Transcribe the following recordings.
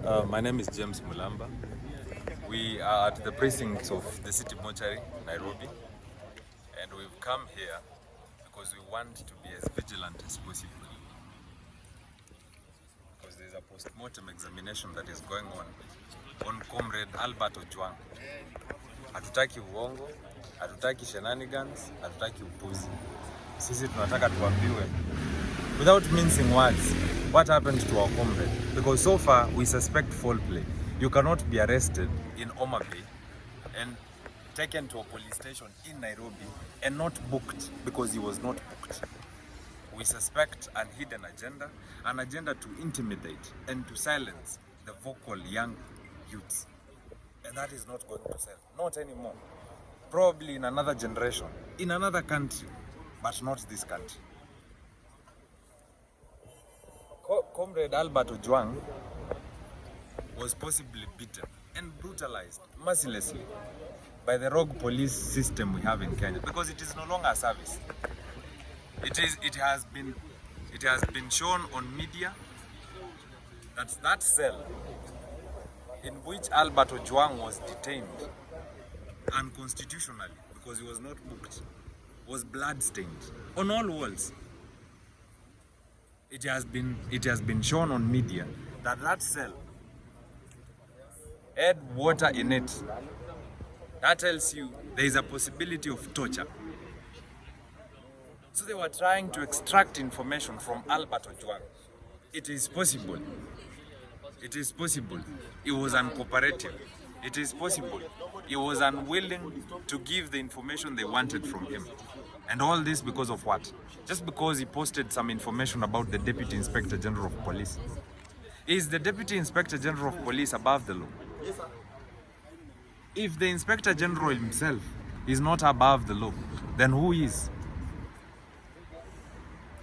My name is James Mulamba. We are at the precincts of the city mortuary, Nairobi, and we've come here because we want to be as vigilant as possible. Because there's a post-mortem examination that is going on Comrade Albert Ojwang. Hatutaki uongo, hatutaki shenanigans, hatutaki upuzi. Sisi tunataka tuambiwe, without mincing words, what happened to our comrade? Because so far we suspect foul play. You cannot be arrested in Homa Bay and taken to a police station in Nairobi and not booked because he was not booked. We suspect an hidden agenda, an agenda to intimidate and to silence the vocal young youths. And that is not going to sell, not anymore. Probably in another generation, in another country, but not this country. Comrade Albert Ojwang was possibly beaten and brutalized mercilessly by the rogue police system we have in Kenya, because it is no longer a service. It has been shown on media that that cell in which Albert Ojwang was detained unconstitutionally because he was not booked was blood-stained on all walls. It has been shown on media that that cell had water in it. That tells you there is a possibility of torture. So they were trying to extract information from Albert Ojwang. It is possible. It is possible. He was uncooperative. It is possible. He was unwilling to give the information they wanted from him. And all this because of what? Just because he posted some information about the Deputy Inspector General of Police. Is the Deputy Inspector General of Police above the law? If the Inspector General himself is not above the law, then who is?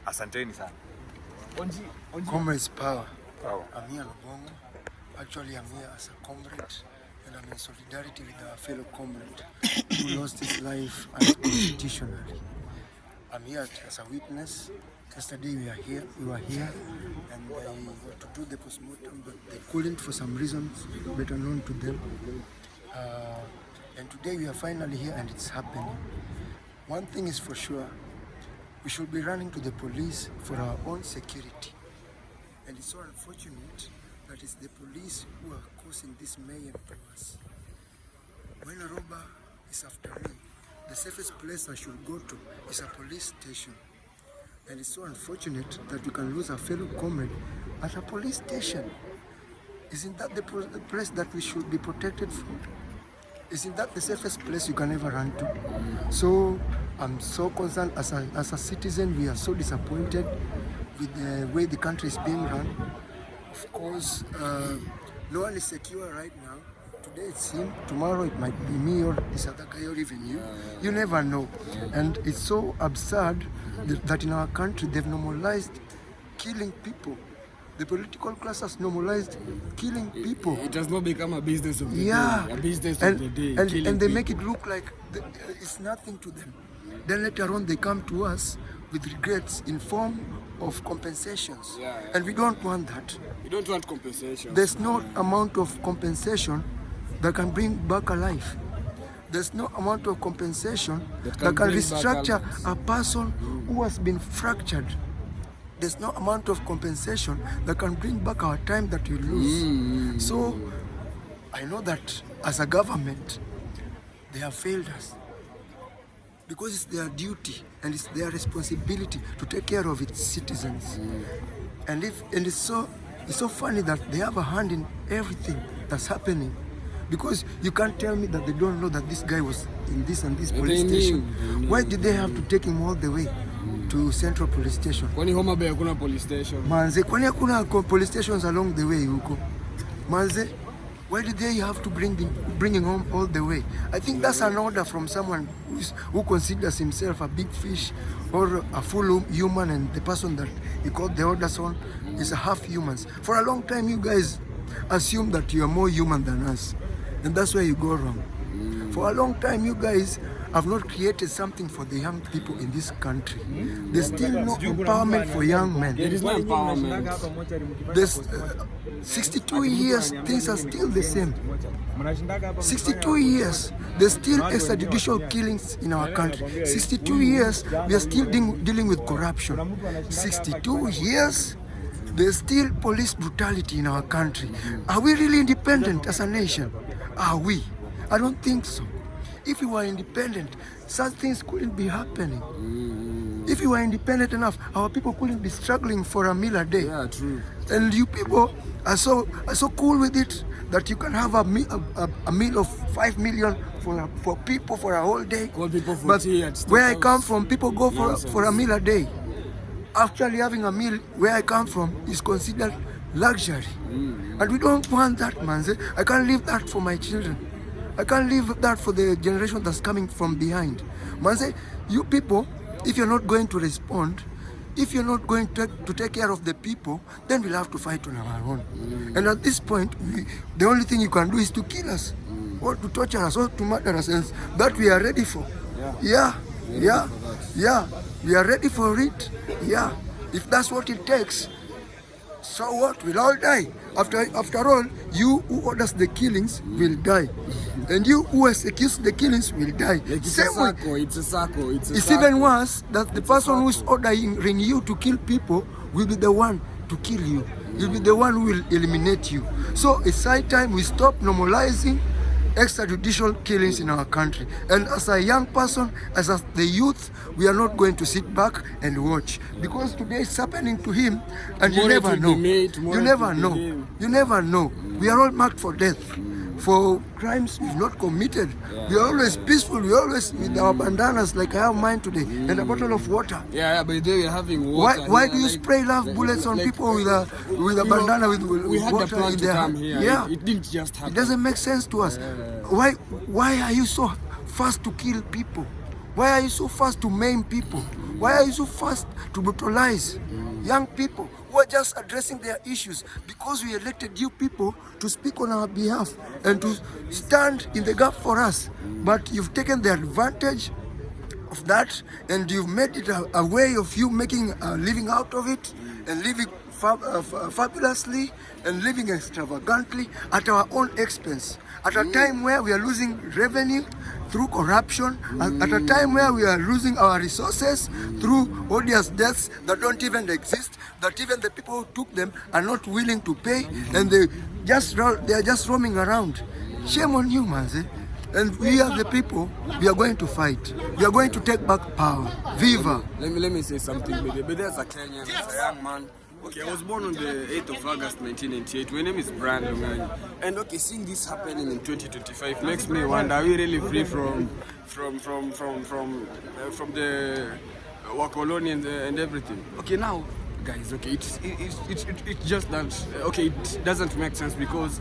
Asanteni sana. Comrade's power. I'm here Lubongo. Actually, I'm here as a comrade, and I'm in solidarity with our fellow comrade who lost his life unconstitutionally. I'm here as a witness. Yesterday we were here, and they were to do the postmortem, but they couldn't for some reasons better known to them. And today we are finally here, and it's happening. One thing is for sure, we should be running to the police for our own security. And it's so unfortunate that it's the police who are causing this mayhem to us. When a robber is after me, the safest place I should go to is a police station. And it's so unfortunate that we can lose a fellow comrade at a police station. Isn't that the place that we should be protected from? Isn't that the safest place you can ever run to? So I'm so concerned as a citizen. We are so disappointed with the way the country is being run. Of course, no one is secure right now. Today it's him, tomorrow it might be me or this other guy or even you. You never know. And it's so absurd that in our country they've normalized killing people. The political class has normalized killing people. It has not become a business of the day. A business of the day. And they make it look like it's nothing to them. Then later on they come to us with regrets in form of compensations. And we don't want that. We don't want compensation. There's no amount of compensation that can bring back a life. There's no amount of compensation that can restructure a person who has been fractured. There's no amount of compensation that can bring back our time that we lose. So I know that as a government, they have failed us, because it's their duty and it's their responsibility to take care of its citizens. And it's so funny that they have a hand in everything that's happening, because you can't tell me that they don't know that this guy was in this and this police station. Why did they have to take him all the way to Central Police Station? Kwani Homa Bay hakuna police station? Manze, kwani hakuna police stations along the way huko? Manze, why did they have to bring him home all the way? I think that's an order from someone who considers himself a big fish or a full human, and the person that he called the orders on is a half humans. For a long time, you guys assume that you are more human than us, and that's where you go wrong. For a long time, you guys have not created something for the young people in this country. There's still no empowerment for young men. There is no empowerment. There's 62 years, things are still the same. 62 years, there's still extrajudicial killings in our country. 62 years, we are still dealing with corruption. 62 years, there's still police brutality in our country. Are we really independent as a nation? Are we? I don't think so. If we were independent, such things couldn't be happening. If we were independent enough, our people couldn't be struggling for a meal a day. Yeah, true. And you people are so cool with it that you can have a meal of 5 million for people for a whole day. Call people for but tea at where I steakhouse. come from, people go for a meal a day. Actually, having a meal where I come from is considered luxury. And we don't want that, man. I can't leave that for my children. I can't leave that for the generation that's coming from behind. Man, you people, if you're not going to respond, if you're not going to take care of the people, then we'll have to fight on our own. And at this point, the only thing you can do is to kill us, or to torture us, or to murder us, and that we are ready for. Yeah. We are ready for it. Yeah. If that's what it takes, so what? We'll all die. After all, you who orders the killings will die. And you who executes the killings will die. Like it's Same way. It's a circle. It's even worse that the person who is ordering you to kill people will be the one to kill you. You'll be the one who will eliminate you. So it's high time we stop normalizing extrajudicial killings in our country. And as a young person, as the youth, we are not going to sit back and watch, because today it's happening to him, and you never know. You never know. You never know. We are all marked for death for crimes we've not committed. We are always peaceful. We are always with our bandanas, like I have mine today, and a bottle of water. Yeah, but they were having water. Why do you spray love bullets on people with a bandana with we had water the plan in to their come hand? here. Yeah. It didn't just happen. It doesn't make sense to us. Why are you so fast to kill people? Why are you so fast to maim people? Why are you so fast to brutalize young people who are just addressing their issues? Because we elected you people to speak on our behalf and to stand in the gap for us. But you've taken the advantage of that, and you've made it a way of you making a living out of it, and living fabulously and living extravagantly at our own expense. At a time where we are losing revenue through corruption, at a time where we are losing our resources through odious deaths that don't even exist, that even the people who took them are not willing to pay, and they are just roaming around. Shame on you, man. And we are the people, we are going to fight. We are going to take back power. Viva! Let me say something. But there's a Kenyan, as a young man. Okay, I was born on the 8th of August 1998. My name is Brian Lunganyi. And okay, seeing this happening in 2025 makes me wonder, are we really free from the Wakoloni and everything? Okay, now, guys, okay, it's just that, okay, it doesn't make sense, because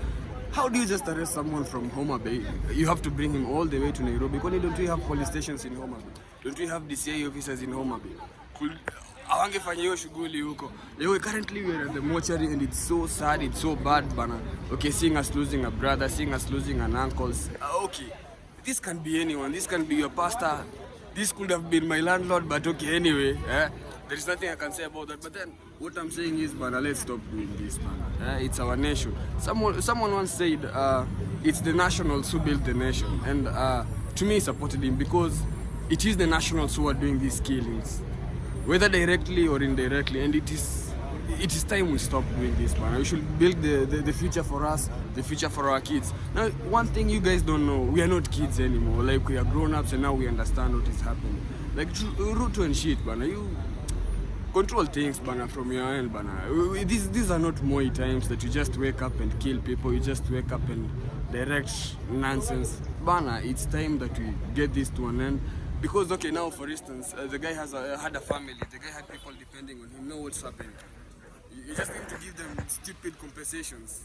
how do you just arrest someone from Homa Bay? You have to bring him all the way to Nairobi. Because don't we have police stations in Homa Bay? Don't we have DCI officers in Homa Bay? Awangefanya hiyo shughuli huko. Currently we are at the mortuary, and it's so sad, it's so bad, bana. Okay, seeing us losing a brother, seeing us losing an uncle. Okay, this can be anyone. This can be your pastor. This could have been my landlord, but okay, anyway. There is nothing I can say about that. But then, what I'm saying is, bana, let's stop doing this, bana. It's our nation. Someone once said, it's the nationals who built the nation. And to me, I supported him, because it is the nationals who are doing these killings, whether directly or indirectly, and it is time we stop doing this, man. We should build the future for us, the future for our kids. Now, one thing you guys don't know, we are not kids anymore. Like, we are grown-ups, and now we understand what is happening. Like, Ruto and shit, man. You control things, man, from your end, man. These are not more times that you just wake up and kill people. You just wake up and direct nonsense. Bana, it's time that we get this to an end. Because, okay, now, for instance, the guy had a family, the guy had people depending on him, know what's happening. You just need to give them stupid compensations,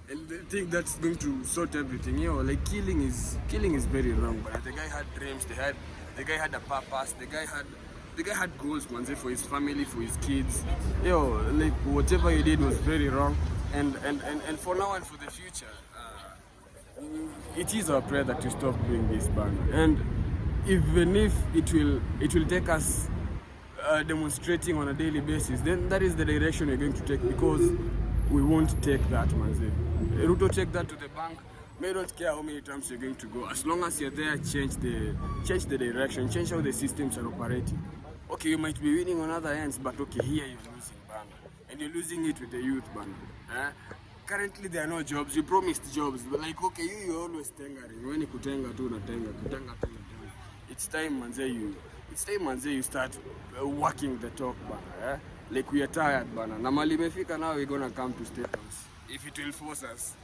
and they think that's going to sort everything. You know, like, killing is very wrong. But the guy had dreams, the guy had a purpose, the guy had goals, man, for his family, for his kids. You know, like, whatever he did was very wrong. And for now and for the future, it is our prayer that you stop doing this, man. And even if it will take us demonstrating on a daily basis, then that is the direction we're going to take, because we won't take that, manze. Ruto, take that to the bank. May don't care how many times you're going to go. As long as you're there, change the direction, change how the systems are operating. Okay, you might be winning on other ends, but okay, here you're losing, bana. And you're losing it with the youth, bana. Currently there are no jobs. You promised jobs, but like, okay, you're always tengering. When you kutenga tu kutenga. It's time, manze, you start working the talk, bana. Like, we are tired, bana. Na mali imefika now, we're gonna come to State House if it will force us.